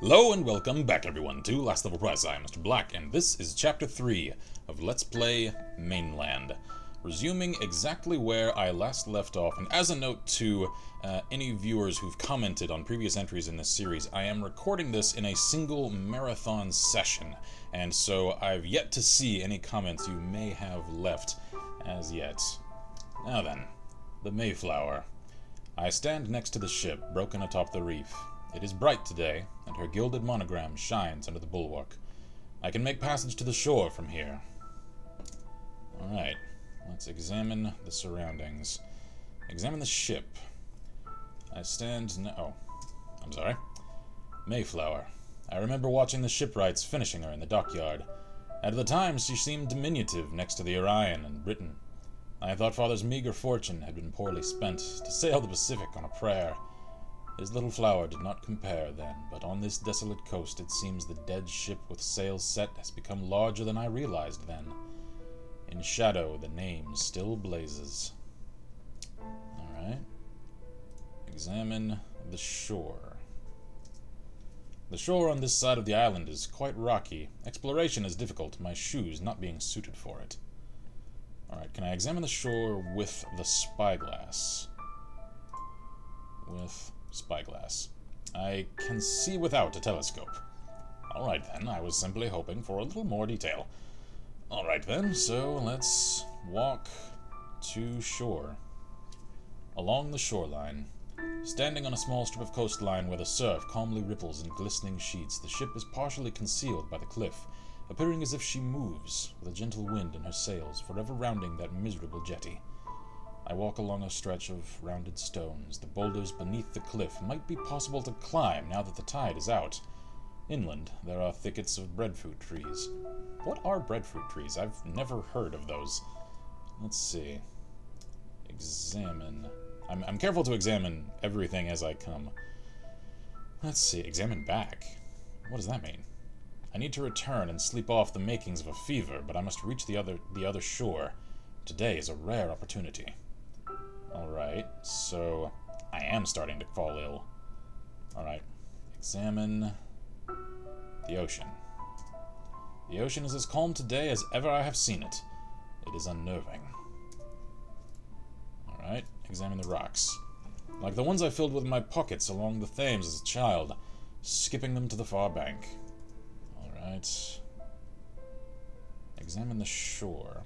Hello and welcome back everyone to Last Level Prize. I am Mr. Black, and this is Chapter 3 of Let's Play Mainland. Resuming exactly where I last left off, and as a note to any viewers who've commented on previous entries in this series, I am recording this in a single marathon session, and so I've yet to see any comments you may have left as yet. Now then, the Mayflower. I stand next to the ship, broken atop the reef. It is bright today, and her gilded monogram shines under the bulwark. I can make passage to the shore from here. Alright, let's examine the surroundings. Examine the ship. I stand oh, I'm sorry. Mayflower. I remember watching the shipwrights finishing her in the dockyard. At the time, she seemed diminutive next to the Orion and Britain. I thought Father's meager fortune had been poorly spent to sail the Pacific on a prayer. His little flower did not compare then, but on this desolate coast it seems the dead ship with sails set has become larger than I realized then. In shadow the name still blazes. Alright. Examine the shore. The shore on this side of the island is quite rocky. Exploration is difficult, my shoes not being suited for it. Alright, can I examine the shore with the spyglass? With spyglass. I can see without a telescope. Alright then, I was simply hoping for a little more detail. Alright then, so let's walk to shore. Along the shoreline. Standing on a small strip of coastline where the surf calmly ripples in glistening sheets, the ship is partially concealed by the cliff, appearing as if she moves, with a gentle wind in her sails, forever rounding that miserable jetty. I walk along a stretch of rounded stones. The boulders beneath the cliff might be possible to climb now that the tide is out. Inland, there are thickets of breadfruit trees. What are breadfruit trees? I've never heard of those. Let's see. Examine. I'm careful to examine everything as I come. Let's see. Examine back. What does that mean? I need to return and sleep off the makings of a fever, but I must reach the other shore. Today is a rare opportunity. Alright, so I am starting to fall ill. Alright, examine the ocean. The ocean is as calm today as ever I have seen it. It is unnerving. Alright, examine the rocks. Like the ones I filled with my pockets along the Thames as a child, skipping them to the far bank. Alright. Examine the shore.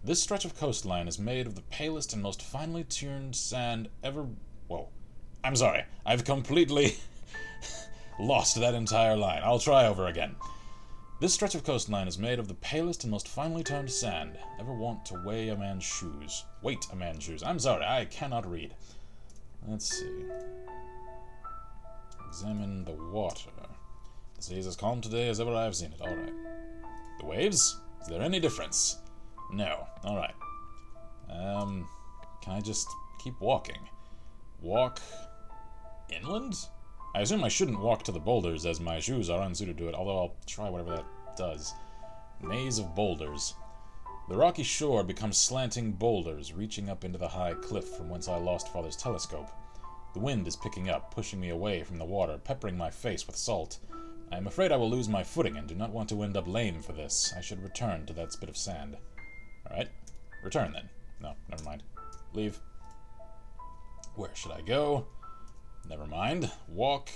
This stretch of coastline is made of the palest and most finely tuned sand ever... Whoa. I'm sorry. I've completely lost that entire line. I'll try over again. This stretch of coastline is made of the palest and most finely tuned sand ever wont to weigh a man's shoes. Weight a man's shoes. I'm sorry. I cannot read. Let's see. Examine the water. The sea is as calm today as ever I have seen it. Alright. The waves? Is there any difference? No. Alright. Can I just keep walking? Walk inland? I assume I shouldn't walk to the boulders as my shoes are unsuited to it, although I'll try whatever that does. Maze of boulders. The rocky shore becomes slanting boulders, reaching up into the high cliff from whence I lost Father's telescope. The wind is picking up, pushing me away from the water, peppering my face with salt. I am afraid I will lose my footing and do not want to end up lame for this. I should return to that spit of sand. Alright. Return, then. No, never mind. Leave. Where should I go? Never mind. Walk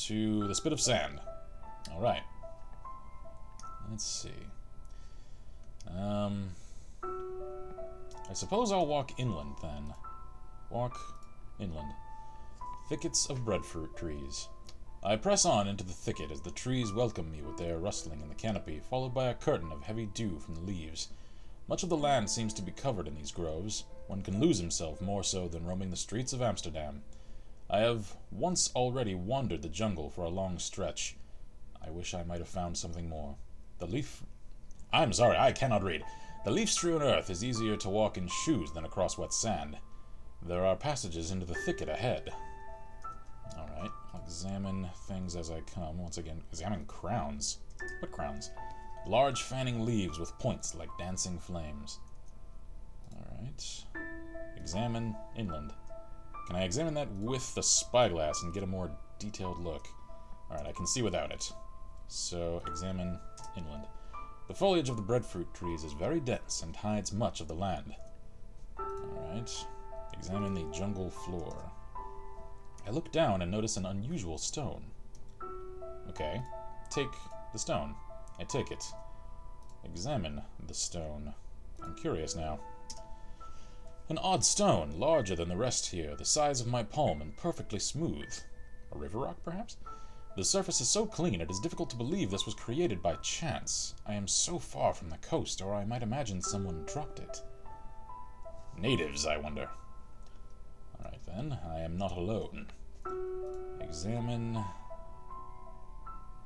to the spit of sand. Alright. Let's see. I suppose I'll walk inland, then. Walk inland. Thickets of breadfruit trees. I press on into the thicket as the trees welcome me with their rustling in the canopy, followed by a curtain of heavy dew from the leaves. Much of the land seems to be covered in these groves. One can lose himself more so than roaming the streets of Amsterdam. I have once already wandered the jungle for a long stretch. I wish I might have found something more. I'm sorry, I cannot read. The leaf-strewn earth is easier to walk in shoes than across wet sand. There are passages into the thicket ahead. Alright, I'll examine things as I come. Once again, examine crowns. What crowns? Large fanning leaves with points like dancing flames. Alright. Examine inland. Can I examine that with the spyglass and get a more detailed look? Alright, I can see without it. So, examine inland. The foliage of the breadfruit trees is very dense and hides much of the land. Alright. Examine the jungle floor. I look down and notice an unusual stone. Okay. Take the stone. I take it. Examine the stone. I'm curious now. An odd stone, larger than the rest here, the size of my palm and perfectly smooth. A river rock, perhaps? The surface is so clean it is difficult to believe this was created by chance. I am so far from the coast, or I might imagine someone dropped it. Natives, I wonder. Alright then, I am not alone. Examine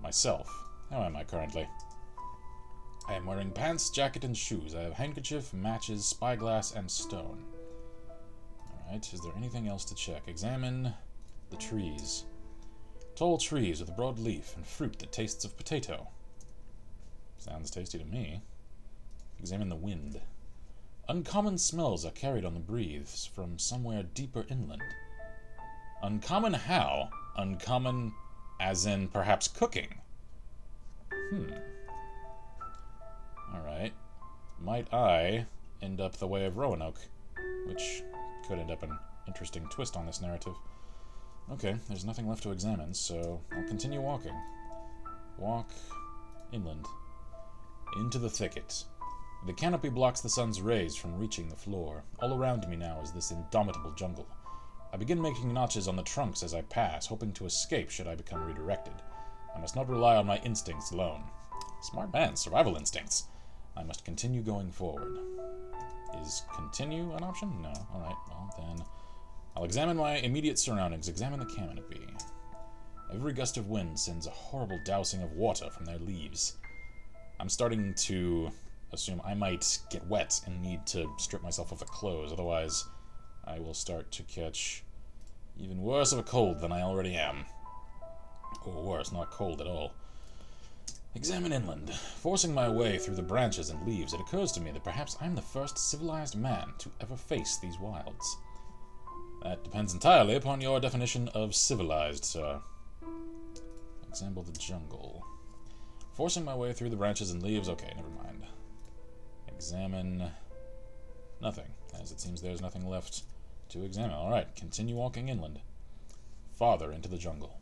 myself. How am I currently? I am wearing pants, jacket, and shoes. I have handkerchief, matches, spyglass, and stone. Alright, is there anything else to check? Examine the trees. Tall trees with a broad leaf and fruit that tastes of potato. Sounds tasty to me. Examine the wind. Uncommon smells are carried on the breeze from somewhere deeper inland. Uncommon how? Uncommon as in perhaps cooking. Alright. Might I end up the way of Roanoke? Which could end up an interesting twist on this narrative. Okay, there's nothing left to examine, so I'll continue walking. Walk inland. Into the thicket. The canopy blocks the sun's rays from reaching the floor. All around me now is this indomitable jungle. I begin making notches on the trunks as I pass, hoping to escape should I become redirected. I must not rely on my instincts alone. Smart man, survival instincts. I must continue going forward. Is continue an option? No. Alright, well then... I'll examine my immediate surroundings, examine the canopy. Every gust of wind sends a horrible dousing of water from their leaves. I'm starting to assume I might get wet and need to strip myself of the clothes, otherwise I will start to catch even worse of a cold than I already am. Or worse, not cold at all. Examine inland. Forcing my way through the branches and leaves, it occurs to me that perhaps I'm the first civilized man to ever face these wilds. That depends entirely upon your definition of civilized, sir. Examine the jungle. Forcing my way through the branches and leaves. Okay, never mind. Examine... nothing, as it seems there's nothing left to examine. Alright, continue walking inland. Farther into the jungle.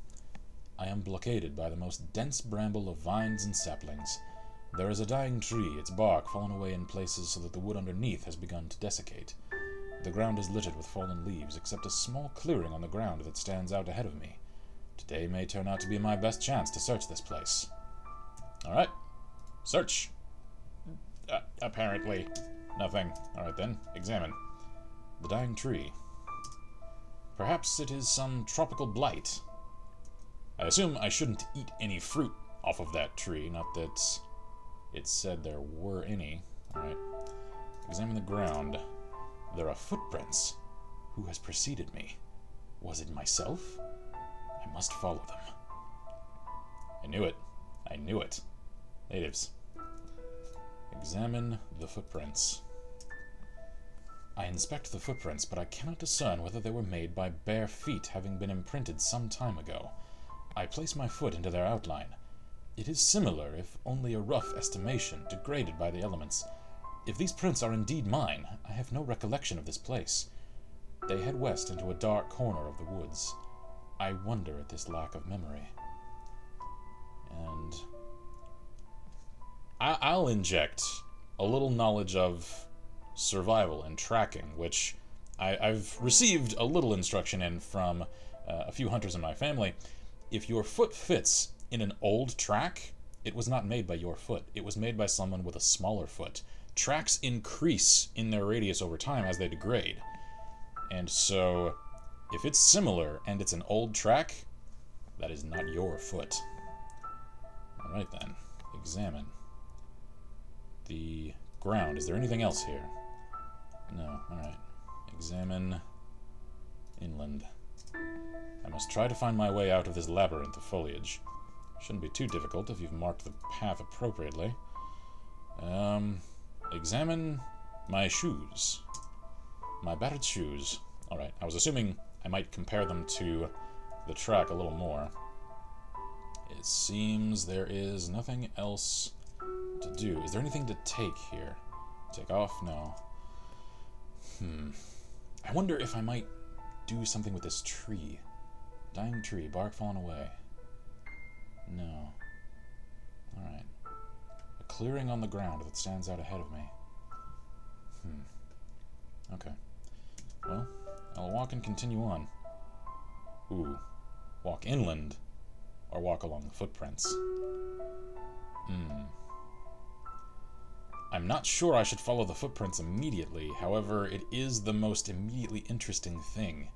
I am blockaded by the most dense bramble of vines and saplings. There is a dying tree, its bark fallen away in places so that the wood underneath has begun to desiccate. The ground is littered with fallen leaves, except a small clearing on the ground that stands out ahead of me. Today may turn out to be my best chance to search this place. Alright. Search. Apparently nothing. Alright then, examine. The dying tree. Perhaps it is some tropical blight. I assume I shouldn't eat any fruit off of that tree, not that it said there were any. Alright. Examine the ground. There are footprints. Who has preceded me? Was it myself? I must follow them. I knew it. I knew it. Natives. Examine the footprints. I inspect the footprints, but I cannot discern whether they were made by bare feet having been imprinted some time ago. I place my foot into their outline. It is similar, if only a rough estimation, degraded by the elements. If these prints are indeed mine, I have no recollection of this place. They head west into a dark corner of the woods. I wonder at this lack of memory. And I'll inject a little knowledge of survival and tracking, which I've received a little instruction in from a few hunters in my family. If your foot fits in an old track, it was not made by your foot. It was made by someone with a smaller foot. Tracks increase in their radius over time as they degrade. And so, if it's similar and it's an old track, that is not your foot. Alright then, examine the ground. Is there anything else here? No, alright. Examine inland. I must try to find my way out of this labyrinth of foliage. Shouldn't be too difficult if you've marked the path appropriately. Examine my shoes. My battered shoes. Alright, I was assuming I might compare them to the track a little more. It seems there is nothing else to do. Is there anything to take here? Take off? No. I wonder if I might do something with this tree. Dying tree, bark fallen away. No. Alright. A clearing on the ground that stands out ahead of me. Okay. Well, I'll walk and continue on. Ooh. Walk inland, or walk along the footprints. I'm not sure I should follow the footprints immediately, however, it is the most immediately interesting thing.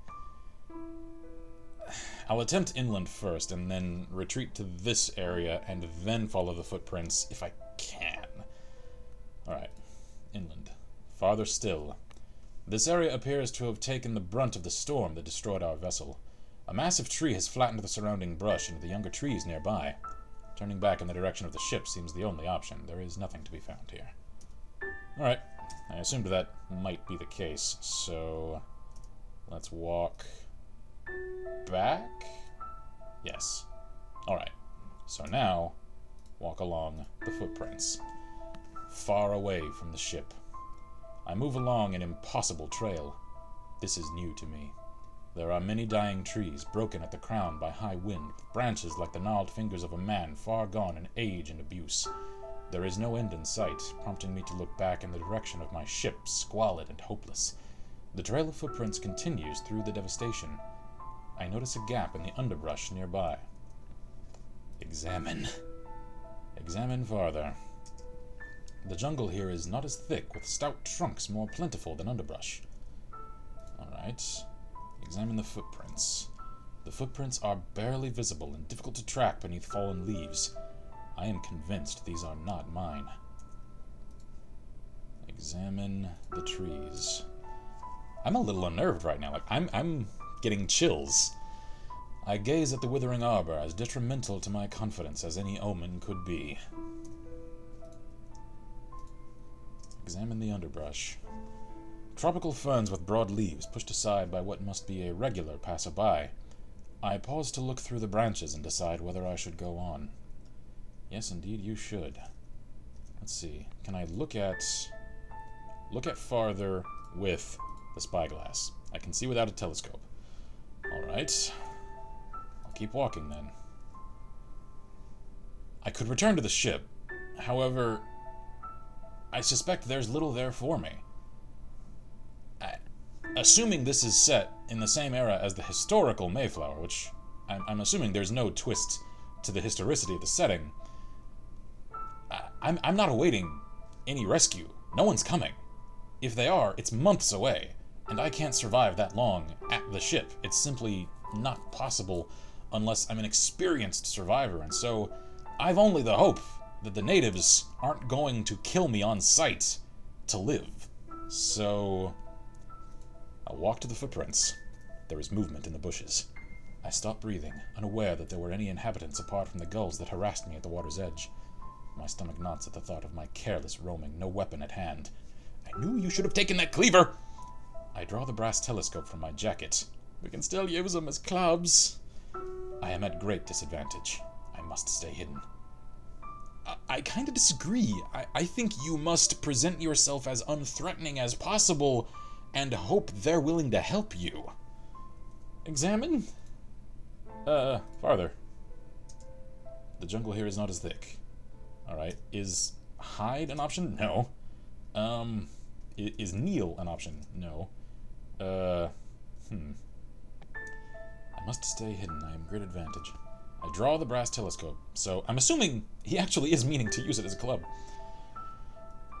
I'll attempt inland first, and then retreat to this area, and then follow the footprints if I can. Alright, inland. Farther still. This area appears to have taken the brunt of the storm that destroyed our vessel. A massive tree has flattened the surrounding brush into the younger trees nearby. Turning back in the direction of the ship seems the only option. There is nothing to be found here. Alright, I assumed that might be the case, so let's walk back? Yes. Alright, so now walk along the footprints, far away from the ship. I move along an impossible trail. This is new to me. There are many dying trees, broken at the crown by high wind, with branches like the gnarled fingers of a man far gone in age and abuse. There is no end in sight, prompting me to look back in the direction of my ship, squalid and hopeless. The trail of footprints continues through the devastation. I notice a gap in the underbrush nearby. Examine. Examine farther. The jungle here is not as thick, with stout trunks more plentiful than underbrush. Alright. Examine the footprints. The footprints are barely visible and difficult to track beneath fallen leaves. I am convinced these are not mine. Examine the trees. I'm a little unnerved right now. Like I'm getting chills. I gaze at the withering arbor, as detrimental to my confidence as any omen could be. Examine the underbrush. Tropical ferns with broad leaves, pushed aside by what must be a regular passerby. I pause to look through the branches and decide whether I should go on. Yes, indeed, you should. Let's see. Can I look at farther with the spyglass? I can see without a telescope. Alright. I'll keep walking then. I could return to the ship. However, I suspect there's little there for me. Assuming this is set in the same era as the historical Mayflower, which I'm assuming there's no twist to the historicity of the setting, I'm not awaiting any rescue. No one's coming. If they are, it's months away, and I can't survive that long at the ship. It's simply not possible unless I'm an experienced survivor, and so I've only the hope that the natives aren't going to kill me on sight to live. So I'll walk to the footprints. There is movement in the bushes. I stop breathing, unaware that there were any inhabitants apart from the gulls that harassed me at the water's edge. My stomach knots at the thought of my careless roaming, no weapon at hand. I knew you should have taken that cleaver! I draw the brass telescope from my jacket. We can still use them as clubs. I am at great disadvantage. I must stay hidden. I kind of disagree. I think you must present yourself as unthreatening as possible and hope they're willing to help you. Examine? Farther. The jungle here is not as thick. Alright. Is hide an option? No. Is kneel an option? No. I must stay hidden. I am great advantage. I draw the brass telescope, so I'm assuming he actually is meaning to use it as a club.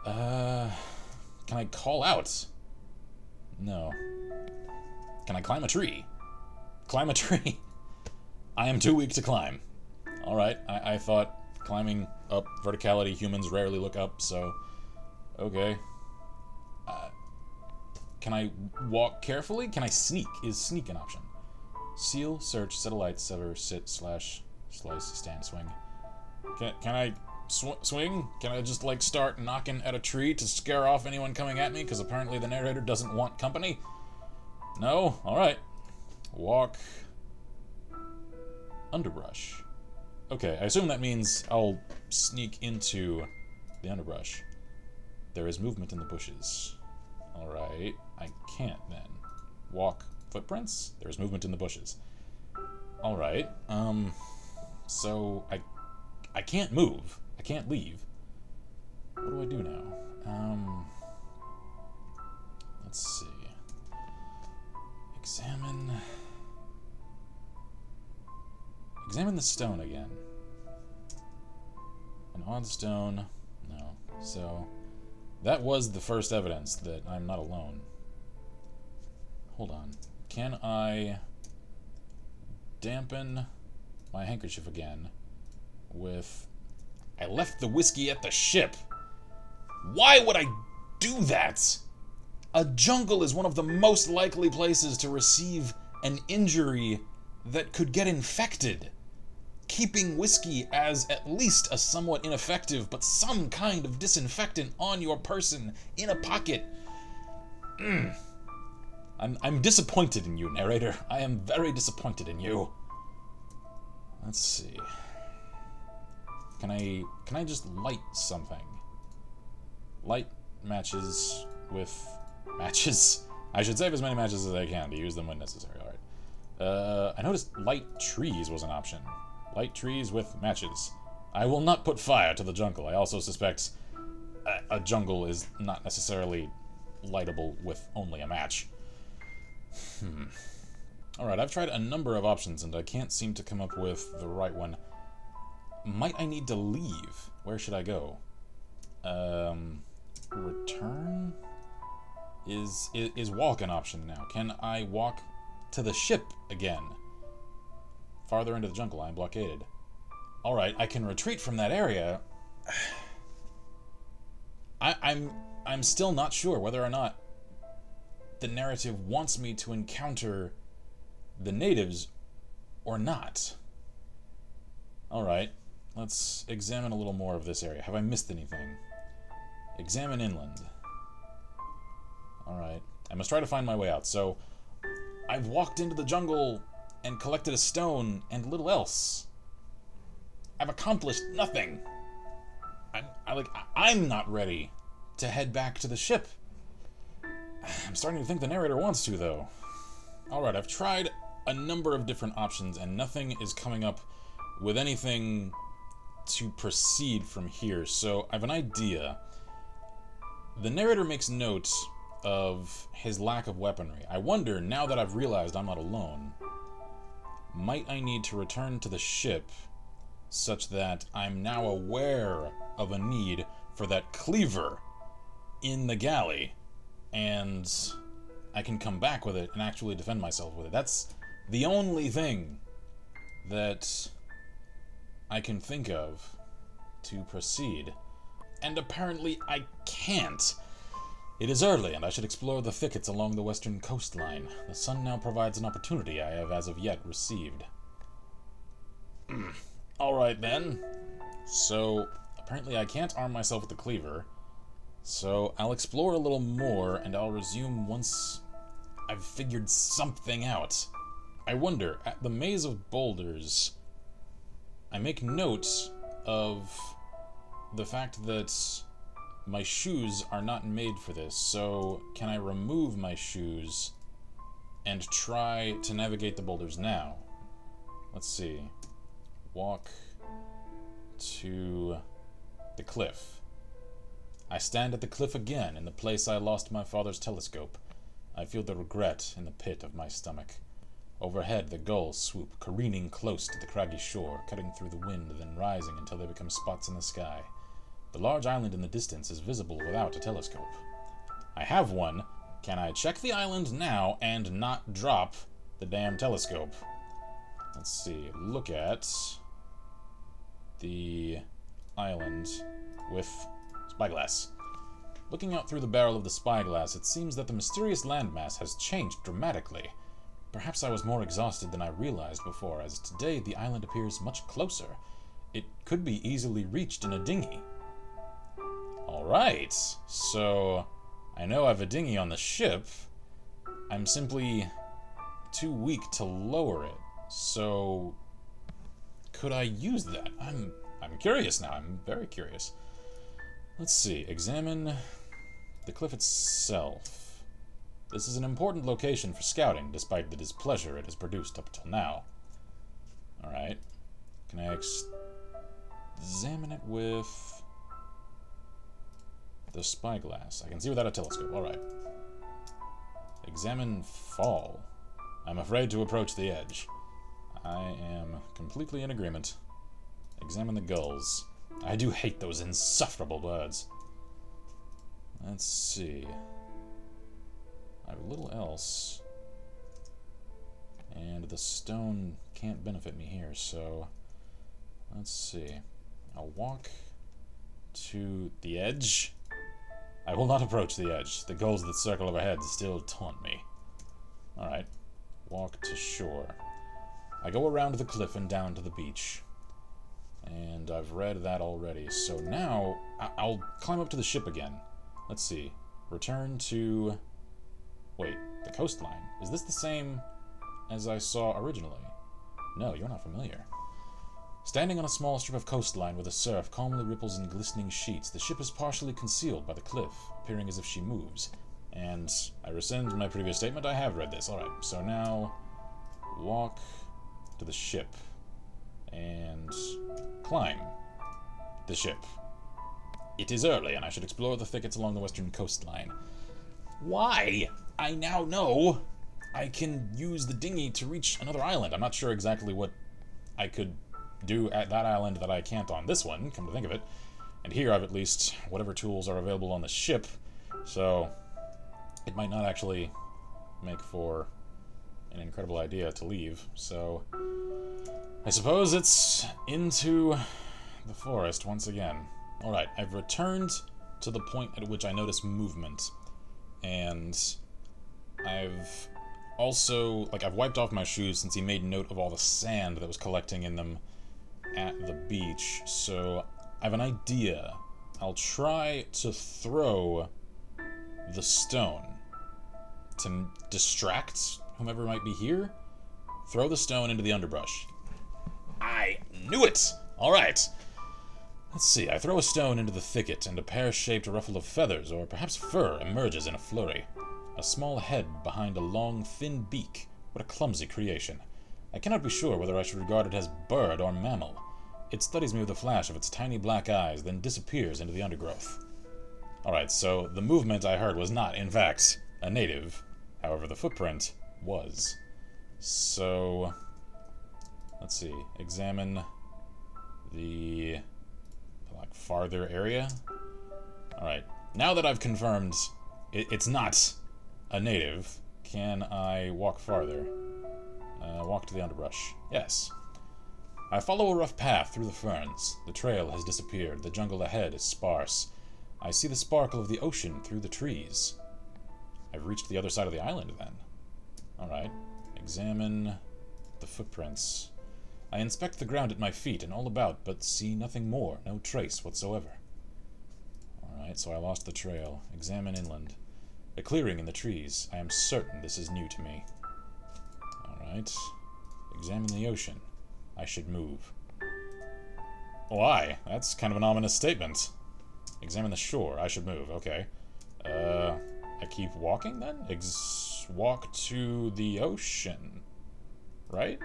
Can I call out? No. Can I climb a tree? Climb a tree. I am too weak to climb. Alright, I thought climbing up verticality, humans rarely look up, so okay. Can I walk carefully? Can I sneak? Is sneak an option? Seal, search, set a light, sever, sit, slash, slice, stand, swing. Can I swing? Can I just, like, start knocking at a tree to scare off anyone coming at me? Because apparently the narrator doesn't want company? No? Alright. Walk. Underbrush. Okay, I assume that means I'll sneak into the underbrush. There is movement in the bushes. Alright, I can't then. Walk footprints? There's movement in the bushes. Alright, so I can't move. I can't leave. What do I do now? Let's see. Examine the stone again. An odd stone. No. So, that was the first evidence that I'm not alone. Hold on. Can I dampen my handkerchief again with... I left the whiskey at the ship! Why would I do that? A jungle is one of the most likely places to receive an injury that could get infected. Keeping whiskey as at least a somewhat ineffective, but some kind of disinfectant on your person in a pocket. I'm disappointed in you, narrator. I am very disappointed in you. Let's see. Can I just light something? Light matches with matches. I should save as many matches as I can to use them when necessary. Alright. I noticed light trees was an option. Light trees with matches. I will not put fire to the jungle. I also suspect a jungle is not necessarily lightable with only a match. Alright, I've tried a number of options and I can't seem to come up with the right one. Might I need to leave? Where should I go? Return? Is walk an option now? Can I walk to the ship again? Farther into the jungle, I am blockaded. Alright, I can retreat from that area. I'm still not sure whether or not the narrative wants me to encounter the natives or not. Alright, let's examine a little more of this area. Have I missed anything? Examine inland. Alright, I must try to find my way out. So, I've walked into the jungle and collected a stone and little else. I've accomplished nothing. I'm not ready to head back to the ship. I'm starting to think the narrator wants to, though. Alright, I've tried a number of different options and nothing is coming up with anything to proceed from here, so I have an idea. The narrator makes note of his lack of weaponry. I wonder, now that I've realized I'm not alone, might I need to return to the ship such that I'm now aware of a need for that cleaver in the galley, and I can come back with it and actually defend myself with it. That's the only thing that I can think of to proceed. And apparently I can't. It is early, and I should explore the thickets along the western coastline. The sun now provides an opportunity I have as of yet received. Alright then. So, apparently I can't arm myself with the cleaver. So, I'll explore a little more, and I'll resume once I've figured something out. I wonder, at the maze of boulders, I make note of the fact that my shoes are not made for this, so can I remove my shoes and try to navigate the boulders now? Let's see. Walk to the cliff. I stand at the cliff again, in the place I lost my father's telescope. I feel the regret in the pit of my stomach. Overhead, the gulls swoop, careening close to the craggy shore, cutting through the wind, then rising until they become spots in the sky. The large island in the distance is visible without a telescope. I have one. Can I check the island now and not drop the damn telescope? Let's see. Look at the island with spyglass. Looking out through the barrel of the spyglass, it seems that the mysterious landmass has changed dramatically. Perhaps I was more exhausted than I realized before, as today the island appears much closer. It could be easily reached in a dinghy. Alright, so I know I have a dinghy on the ship. I'm simply too weak to lower it. So could I use that? I'm curious now. I'm very curious. Let's see. Examine the cliff itself. This is an important location for scouting, despite the displeasure it has produced up until now. Alright. Can I examine it with the spyglass? I can see without a telescope. Alright. Examine fall. I'm afraid to approach the edge. I am completely in agreement. Examine the gulls. I do hate those insufferable birds. Let's see. I have little else. And the stone can't benefit me here, so let's see. I'll walk to the edge. I will not approach the edge. The gulls that circle overhead still taunt me. Alright. Walk to shore. I go around the cliff and down to the beach. And I've read that already. So now, I'll climb up to the ship again. Let's see. Return to... Wait, the coastline. Is this the same as I saw originally? No, you're not familiar. Standing on a small strip of coastline where the surf calmly ripples in glistening sheets, the ship is partially concealed by the cliff, appearing as if she moves. And I rescind my previous statement. I have read this. Alright, so now walk to the ship and climb the ship. It is early, and I should explore the thickets along the western coastline. Why? I now know I can use the dinghy to reach another island. I'm not sure exactly what I could do at that island that I can't on this one, come to think of it. And here I've at least whatever tools are available on the ship, so it might not actually make for an incredible idea to leave. So I suppose it's into the forest once again. Alright, I've returned to the point at which I notice movement, and I've also, I've wiped off my shoes since he made note of all the sand that was collecting in them at the beach, so I have an idea. I'll try to throw the stone to distract whomever might be here. Throw the stone into the underbrush. I knew it! Alright. Let's see, I throw a stone into the thicket, and a pear-shaped ruffle of feathers, or perhaps fur, emerges in a flurry. A small head behind a long, thin beak. What a clumsy creation. I cannot be sure whether I should regard it as bird or mammal. It studies me with a flash of its tiny black eyes, then disappears into the undergrowth. Alright, so the movement I heard was not, in fact, a native. However, the footprint was. So, let's see, examine the farther area. Alright, now that I've confirmed it's not a native, can I walk farther? Walk to the underbrush. Yes. I follow a rough path through the ferns. The trail has disappeared. The jungle ahead is sparse. I see the sparkle of the ocean through the trees. I've reached the other side of the island, then. Alright. Examine the footprints. I inspect the ground at my feet and all about, but see nothing more. No trace whatsoever. Alright, so I lost the trail. Examine inland. A clearing in the trees. I am certain this is new to me. Alright. Examine the ocean. I should move. Why? That's kind of an ominous statement. Examine the shore. I should move. Okay. I keep walking, then? Walk to the ocean. Right?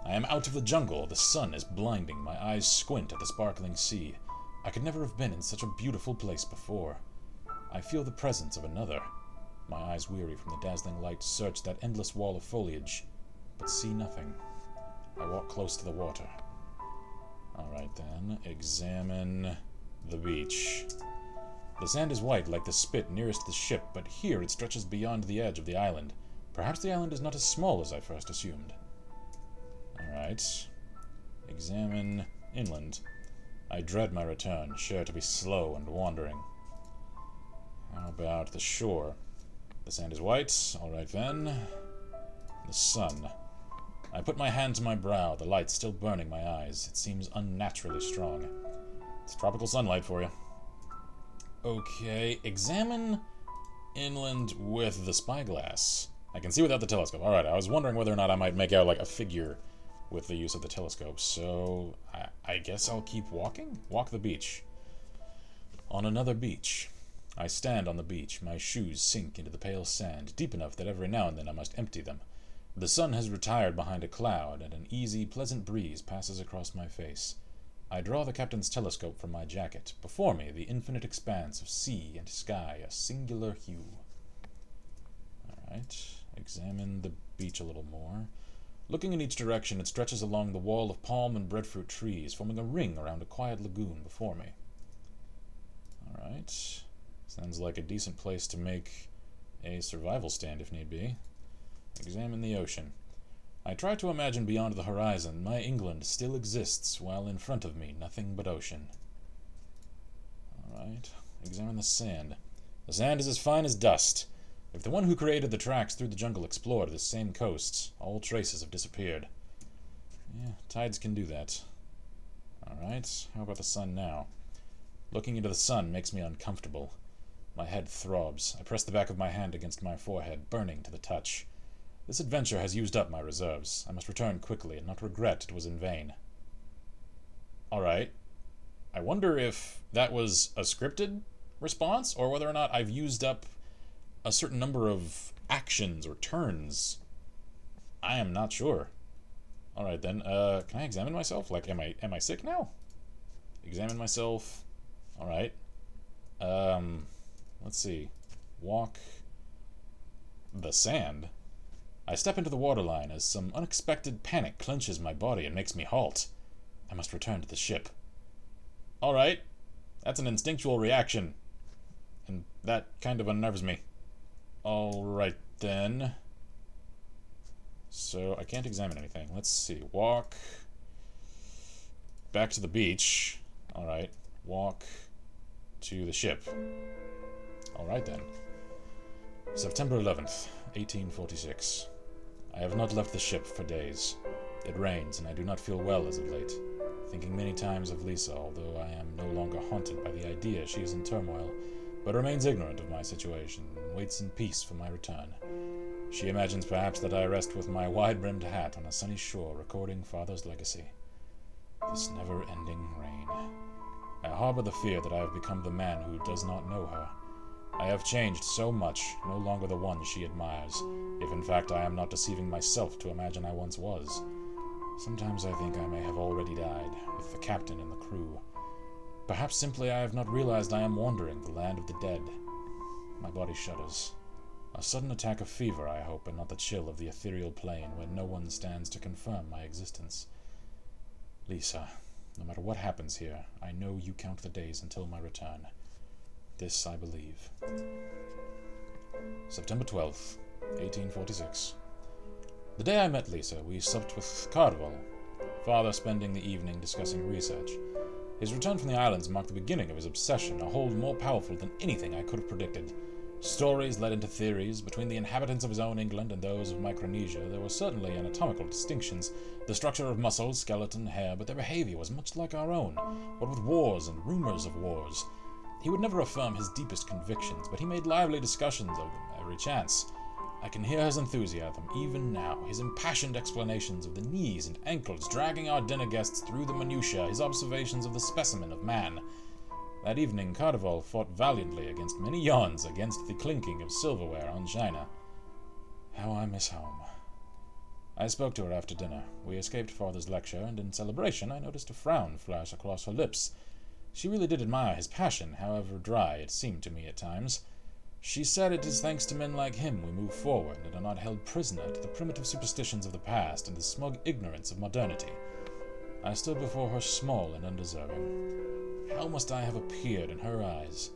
I am out of the jungle. The sun is blinding. My eyes squint at the sparkling sea. I could never have been in such a beautiful place before. I feel the presence of another. My eyes, weary from the dazzling light, search that endless wall of foliage, but see nothing. I walk close to the water. Alright then, examine the beach. The sand is white like the spit nearest the ship, but here it stretches beyond the edge of the island. Perhaps the island is not as small as I first assumed. Alright. Examine inland. I dread my return, sure to be slow and wandering. How about the shore? The sand is white. Alright then. The sun. I put my hand to my brow, the light still burning my eyes. It seems unnaturally strong. It's tropical sunlight for you. Okay, examine inland with the spyglass. I can see without the telescope. Alright, I was wondering whether or not I might make out like a figure with the use of the telescope, so I guess I'll keep walking? Walk the beach. On another beach. I stand on the beach. My shoes sink into the pale sand, deep enough that every now and then I must empty them. The sun has retired behind a cloud, and an easy, pleasant breeze passes across my face. I draw the captain's telescope from my jacket. Before me, the infinite expanse of sea and sky, a singular hue. Alright, examine the beach a little more. Looking in each direction, it stretches along the wall of palm and breadfruit trees, forming a ring around a quiet lagoon before me. Alright, sounds like a decent place to make a survival stand if need be. Examine the ocean. I try to imagine beyond the horizon. My England still exists, while in front of me nothing but ocean. Alright, examine the sand. The sand is as fine as dust. If the one who created the tracks through the jungle explored this same coast, all traces have disappeared. Yeah, tides can do that. Alright, how about the sun now? Looking into the sun makes me uncomfortable. My head throbs. I press the back of my hand against my forehead, burning to the touch. This adventure has used up my reserves. I must return quickly and not regret it was in vain. Alright. I wonder if that was a scripted response, or whether or not I've used up a certain number of actions or turns. I am not sure. Alright then, can I examine myself? Like, am I sick now? Examine myself. Alright. Let's see. Walk the sand. I step into the waterline as some unexpected panic clenches my body and makes me halt. I must return to the ship. Alright. That's an instinctual reaction. And that kind of unnerves me. Alright then. So, I can't examine anything. Let's see. Walk back to the beach. Alright. Walk to the ship. Alright then. September 11th, 1846. I have not left the ship for days. It rains, and I do not feel well as of late. Thinking many times of Lisa, although I am no longer haunted by the idea she is in turmoil, but remains ignorant of my situation, and waits in peace for my return. She imagines perhaps that I rest with my wide-brimmed hat on a sunny shore, recording father's legacy. This never-ending rain. I harbor the fear that I have become the man who does not know her. I have changed so much, no longer the one she admires, if in fact I am not deceiving myself to imagine I once was. Sometimes I think I may have already died, with the captain and the crew. Perhaps simply I have not realized I am wandering the land of the dead. My body shudders. A sudden attack of fever, I hope, and not the chill of the ethereal plane where no one stands to confirm my existence. Lisa, no matter what happens here, I know you count the days until my return. This I believe. September 12th, 1846. The day I met Lisa, we supped with Carnival, father spending the evening discussing research. His return from the islands marked the beginning of his obsession, a hold more powerful than anything I could have predicted. Stories led into theories. Between the inhabitants of his own England and those of Micronesia, there were certainly anatomical distinctions, the structure of muscles, skeleton, hair, but their behavior was much like our own, what with wars and rumors of wars. He would never affirm his deepest convictions, but he made lively discussions of them every chance. I can hear his enthusiasm even now, his impassioned explanations of the knees and ankles dragging our dinner guests through the minutiae, his observations of the specimen of man. That evening, Carnival fought valiantly against many yawns against the clinking of silverware on china. How I miss home. I spoke to her after dinner. We escaped father's lecture, and in celebration I noticed a frown flash across her lips. She really did admire his passion, however dry it seemed to me at times. She said it is thanks to men like him we move forward and are not held prisoner to the primitive superstitions of the past and the smug ignorance of modernity. I stood before her small and undeserving. How must I have appeared in her eyes?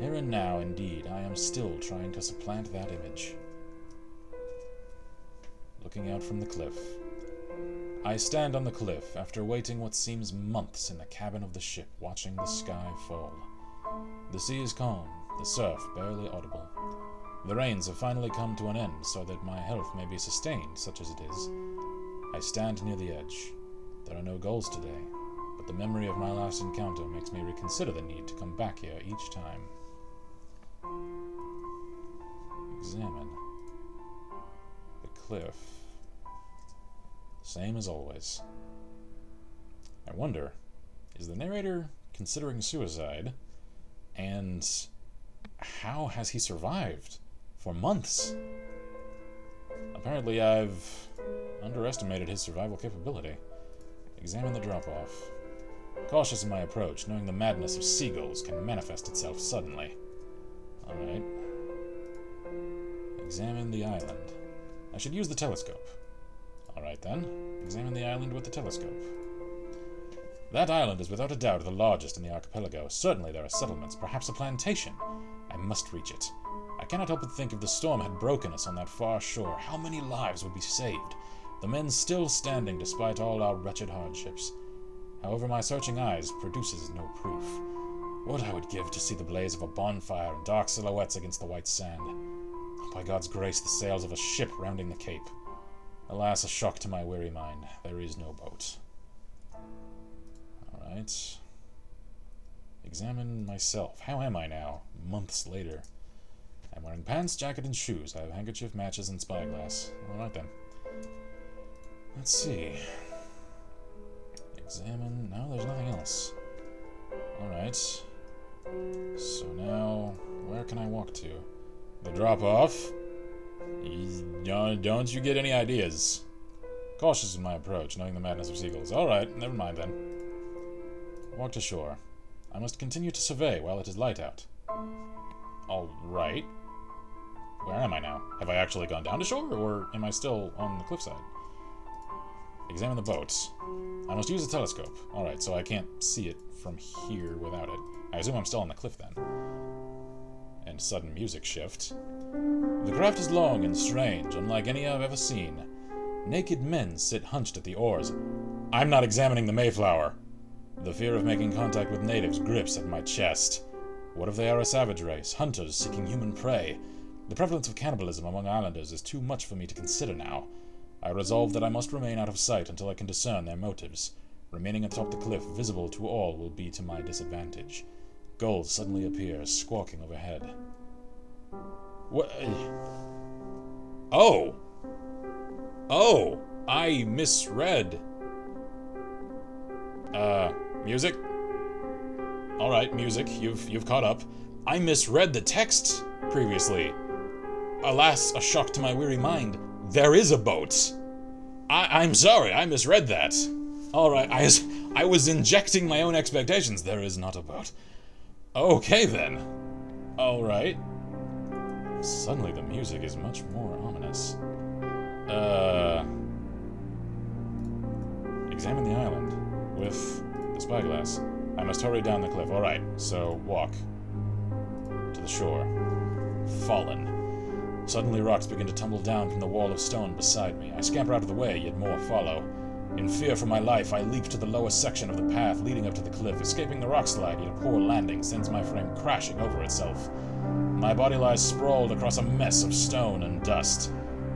Here and now, indeed, I am still trying to supplant that image. Looking out from the cliff. I stand on the cliff after waiting what seems months in the cabin of the ship, watching the sky fall. The sea is calm, the surf barely audible. The rains have finally come to an end so that my health may be sustained, such as it is. I stand near the edge. There are no goals today, but the memory of my last encounter makes me reconsider the need to come back here each time. Examine the cliff. Same as always. I wonder, is the narrator considering suicide? And how has he survived for months? Apparently I've underestimated his survival capability. Examine the drop-off. Cautious in my approach, knowing the madness of seagulls can manifest itself suddenly. Alright. Examine the island. I should use the telescope. Alright then. Examine the island with the telescope. That island is without a doubt the largest in the archipelago. Certainly there are settlements, perhaps a plantation. I must reach it. I cannot help but think if the storm had broken us on that far shore, how many lives would be saved? The men still standing despite all our wretched hardships. However, my searching eyes produces no proof. What I would give to see the blaze of a bonfire and dark silhouettes against the white sand. By God's grace, the sails of a ship rounding the cape. Alas, a shock to my weary mind. There is no boat. Alright. Examine myself. How am I now? Months later. I'm wearing pants, jacket, and shoes. I have handkerchief, matches, and spyglass. Alright then. Let's see. Examine... No, there's nothing else. Alright. So now, where can I walk to? The drop-off? Don't you get any ideas? Cautious in my approach, knowing the madness of seagulls. Alright, never mind then. Walk to shore. I must continue to survey while it is light out. Alright. Where am I now? Have I actually gone down to shore, or am I still on the cliffside? Examine the boats. I must use a telescope. Alright, so I can't see it from here without it. I assume I'm still on the cliff then. And sudden music shift. The craft is long and strange, unlike any I've ever seen. Naked men sit hunched at the oars. I'm not examining the Mayflower. The fear of making contact with natives grips at my chest. What if they are a savage race, hunters seeking human prey? The prevalence of cannibalism among islanders is too much for me to consider now. I resolve that I must remain out of sight until I can discern their motives. Remaining atop the cliff, visible to all, will be to my disadvantage. Gulls suddenly appear, squawking overhead. What? Oh! Oh! I misread. Music? Alright, music, you've caught up. I misread the text previously. Alas, a shock to my weary mind. There is a boat. I'm sorry, I misread that. Alright, I was injecting my own expectations. There is not a boat. Okay then. Alright. Suddenly the music is much more ominous. Examine the island with the spyglass. I must hurry down the cliff. Alright, so walk to the shore. Fallen. Suddenly rocks begin to tumble down from the wall of stone beside me. I scamper out of the way, yet more follow. In fear for my life, I leap to the lower section of the path leading up to the cliff. Escaping the rock slide, yet a poor landing sends my frame crashing over itself. My body lies sprawled across a mess of stone and dust.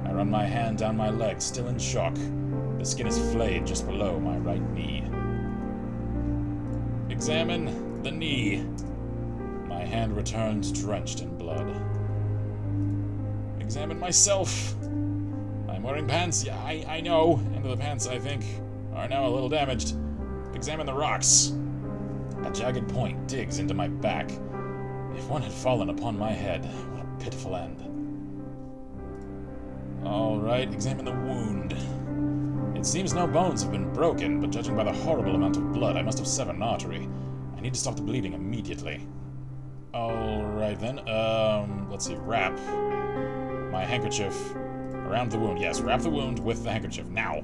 I run my hand down my leg, still in shock. The skin is flayed just below my right knee. Examine the knee. My hand returns drenched in blood. Examine myself. I'm wearing pants. Yeah, I know. End of the pants, I think, are now a little damaged. Examine the rocks. A jagged point digs into my back. If one had fallen upon my head, what a pitiful end. Alright, examine the wound. It seems no bones have been broken, but judging by the horrible amount of blood, I must have severed an artery. I need to stop the bleeding immediately. Alright then, let's see, wrap my handkerchief around the wound. Yes, wrap the wound with the handkerchief. Now,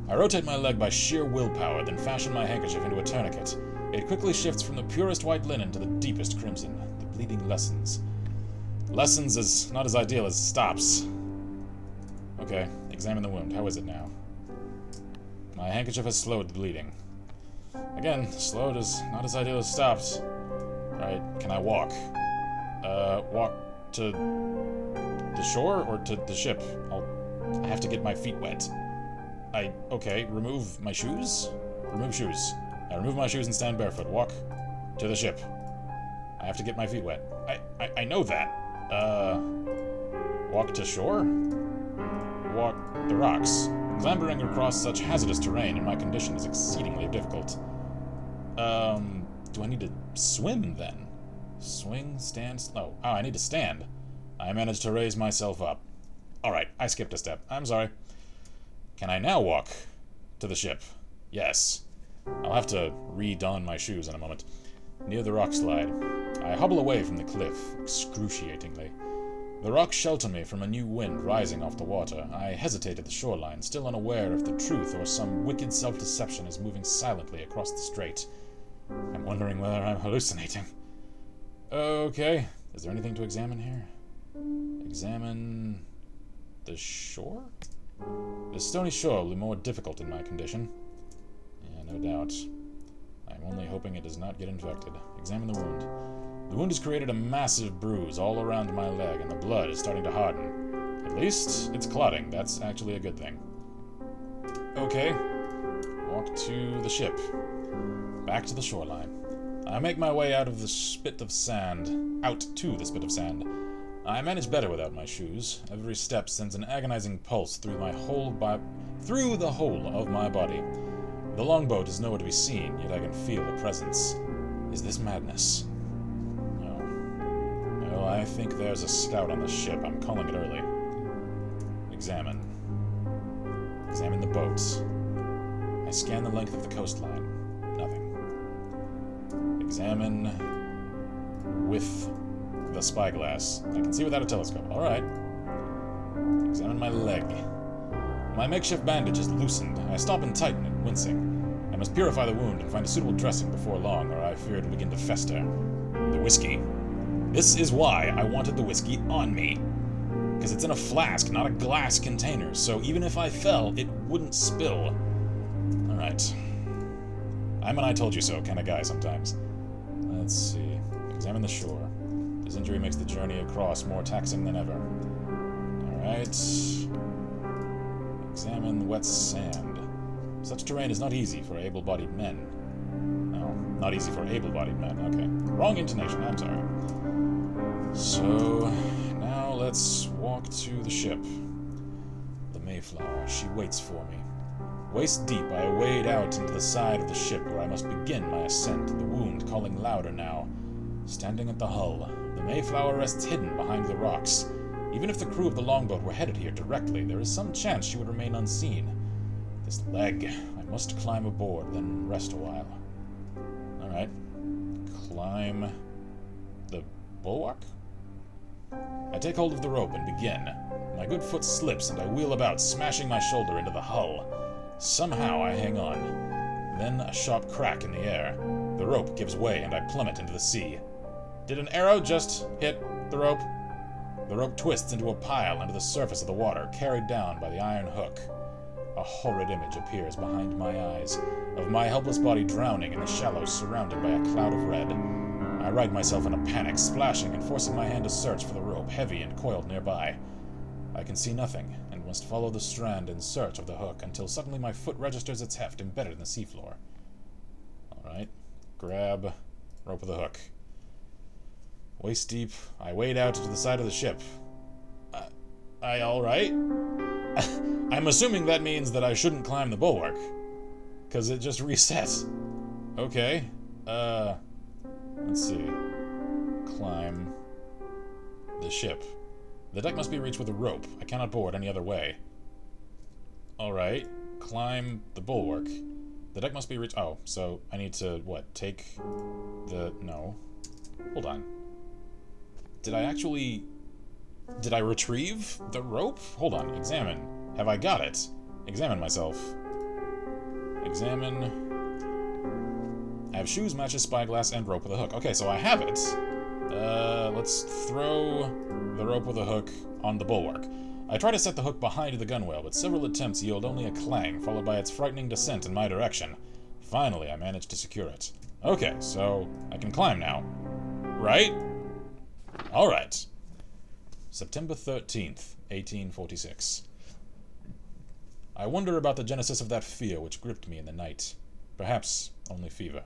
I rotate my leg by sheer willpower, then fashion my handkerchief into a tourniquet. It quickly shifts from the purest white linen to the deepest crimson. The bleeding lessens. Lessens is not as ideal as stops. Okay, examine the wound. How is it now? My handkerchief has slowed the bleeding. Again, slowed is not as ideal as stops. Alright, can I walk? Walk to the shore or to the ship? I have to get my feet wet. Okay, remove my shoes? Remove shoes. I remove my shoes and stand barefoot. Walk to the ship. I have to get my feet wet. I know that. Walk to shore? Walk the rocks. Clambering across such hazardous terrain in my condition is exceedingly difficult. Do I need to swim, then? Swing, stand, slow. Oh, I need to stand. I managed to raise myself up. Alright, I skipped a step. I'm sorry. Can I now walk to the ship? Yes. I'll have to re-don my shoes in a moment. Near the rock slide, I hobble away from the cliff, excruciatingly. The rocks shelter me from a new wind rising off the water. I hesitate at the shoreline, still unaware if the truth or some wicked self-deception is moving silently across the strait. I'm wondering whether I'm hallucinating. Okay, is there anything to examine here? Examine the shore? The stony shore will be more difficult in my condition. Yeah, no doubt. I'm only hoping it does not get infected. Examine the wound. The wound has created a massive bruise all around my leg, and the blood is starting to harden. At least it's clotting. That's actually a good thing. Okay. Walk to the ship. Back to the shoreline. I make my way out of the spit of sand. Out to the spit of sand. I manage better without my shoes. Every step sends an agonizing pulse through the whole of my body. The longboat is nowhere to be seen, yet I can feel a presence. Is this madness? No, I think there's a scout on the ship. I'm calling it early. Examine. Examine the boats. I scan the length of the coastline. Nothing. Examine with the spyglass. I can see without a telescope. Alright. Examine my leg. My makeshift bandage is loosened. I stop and tighten it, wincing. I must purify the wound and find a suitable dressing before long, or I fear it will begin to fester. The whiskey. This is why I wanted the whiskey on me. Because it's in a flask, not a glass container, so even if I fell, it wouldn't spill. Alright. I'm an I told you so kind of guy sometimes. Let's see. Examine the shore. This injury makes the journey across more taxing than ever. Alright. Examine the wet sand. Such terrain is not easy for able-bodied men. No, not easy for able-bodied men. Okay. Wrong intonation, I'm sorry. So, now let's walk to the ship. The Mayflower, she waits for me. Waist deep, I wade out into the side of the ship where I must begin my ascent, the wound calling louder now. Standing at the hull, the Mayflower rests hidden behind the rocks. Even if the crew of the longboat were headed here directly, there is some chance she would remain unseen. This leg, I must climb aboard, then rest a while. Alright. Climb the bulwark? I take hold of the rope and begin. My good foot slips and I wheel about, smashing my shoulder into the hull. Somehow I hang on. Then a sharp crack in the air. The rope gives way and I plummet into the sea. Did an arrow just hit the rope? The rope twists into a pile under the surface of the water, carried down by the iron hook. A horrid image appears behind my eyes, of my helpless body drowning in the shallows surrounded by a cloud of red. I right myself in a panic, splashing and forcing my hand to search for the rope, heavy and coiled nearby. I can see nothing, and must follow the strand in search of the hook, until suddenly my foot registers its heft embedded in the seafloor. Alright, grab rope of the hook. Waist deep, I wade out to the side of the ship. I alright? I'm assuming that means that I shouldn't climb the bulwark, because it just resets. Okay, let's see. Climb the ship. The deck must be reached with a rope. I cannot board any other way. Alright, climb the bulwark. The deck must be reached... Oh, so I need to, what, take the... No. Hold on. Did I retrieve the rope? Hold on, examine. Have I got it? Examine myself. Examine... I have shoes, matches, spyglass, and rope with a hook. Okay, so I have it. Let's throw the rope with a hook on the bulwark. I try to set the hook behind the gunwale, but several attempts yield only a clang, followed by its frightening descent in my direction. Finally, I manage to secure it. Okay, so I can climb now. Right? Alright. September 13th, 1846. I wonder about the genesis of that fear which gripped me in the night. Perhaps only fever.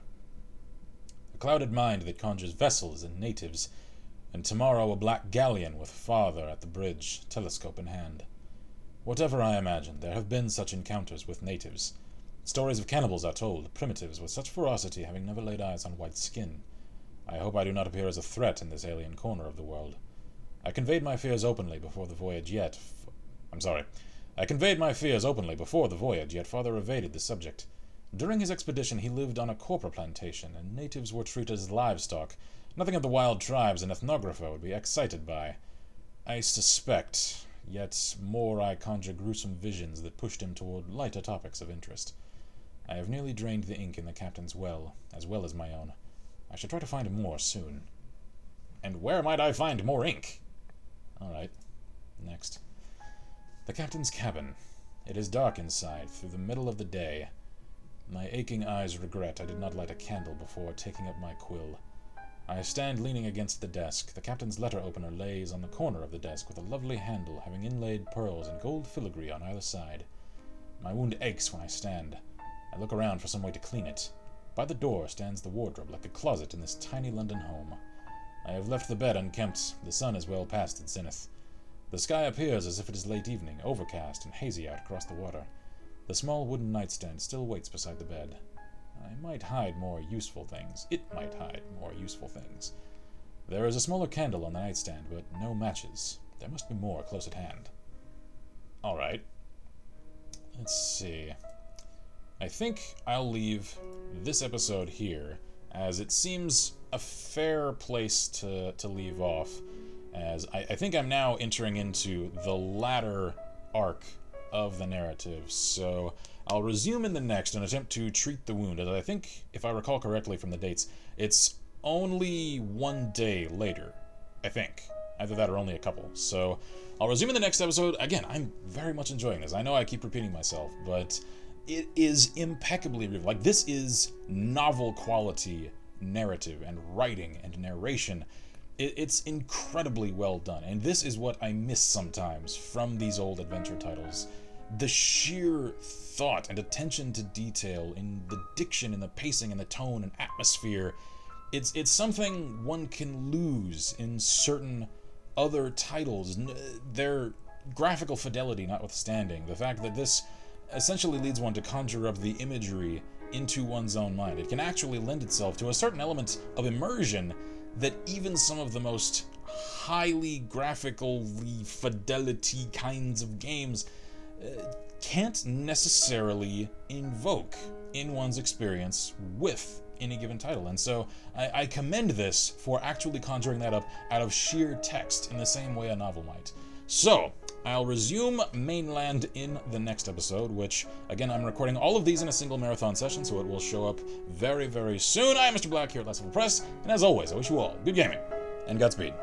A clouded mind that conjures vessels and natives, and tomorrow a black galleon with father at the bridge, telescope in hand. Whatever I imagined, there have been such encounters with natives. Stories of cannibals are told, primitives with such ferocity having never laid eyes on white skin. I hope I do not appear as a threat in this alien corner of the world. I conveyed my fears openly before the voyage, yet father evaded the subject. During his expedition, he lived on a copra plantation, and natives were treated as livestock, nothing of the wild tribes an ethnographer would be excited by. I suspect, yet more I conjure gruesome visions that pushed him toward lighter topics of interest. I have nearly drained the ink in the captain's well as my own. I should try to find more soon. And where might I find more ink? Alright, next. The captain's cabin. It is dark inside, through the middle of the day. My aching eyes regret I did not light a candle before taking up my quill. I stand leaning against the desk. The captain's letter opener lays on the corner of the desk with a lovely handle having inlaid pearls and gold filigree on either side. My wound aches when I stand. I look around for some way to clean it. By the door stands the wardrobe like a closet in this tiny London home. I have left the bed unkempt. The sun is well past its zenith. The sky appears as if it is late evening, overcast and hazy out across the water. The small wooden nightstand still waits beside the bed. I might hide more useful things. It might hide more useful things. There is a smaller candle on the nightstand, but no matches. There must be more close at hand. Alright. Let's see. I think I'll leave this episode here, as it seems a fair place to leave off, as I think I'm now entering into the latter arc of the narrative, so I'll resume in the next and attempt to treat the wound, as I think, if I recall correctly from the dates, it's only one day later, I think. Either that or only a couple. So I'll resume in the next episode. Again, I'm very much enjoying this. I know I keep repeating myself, but it is impeccably real. Like, this is novel quality narrative and writing and narration. It's incredibly well done, and this is what I miss sometimes from these old adventure titles. The sheer thought and attention to detail in the diction and the pacing and the tone and atmosphere. It's something one can lose in certain other titles. Their graphical fidelity notwithstanding, the fact that this essentially leads one to conjure up the imagery into one's own mind. It can actually lend itself to a certain element of immersion that even some of the most highly graphically fidelity kinds of games can't necessarily invoke in one's experience with any given title. And so I commend this for actually conjuring that up out of sheer text in the same way a novel might. So I'll resume Mainland in the next episode, which, again, I'm recording all of these in a single marathon session, so it will show up very, very soon. I am Mr. Black here at Last Level Press, and as always, I wish you all good gaming and Godspeed.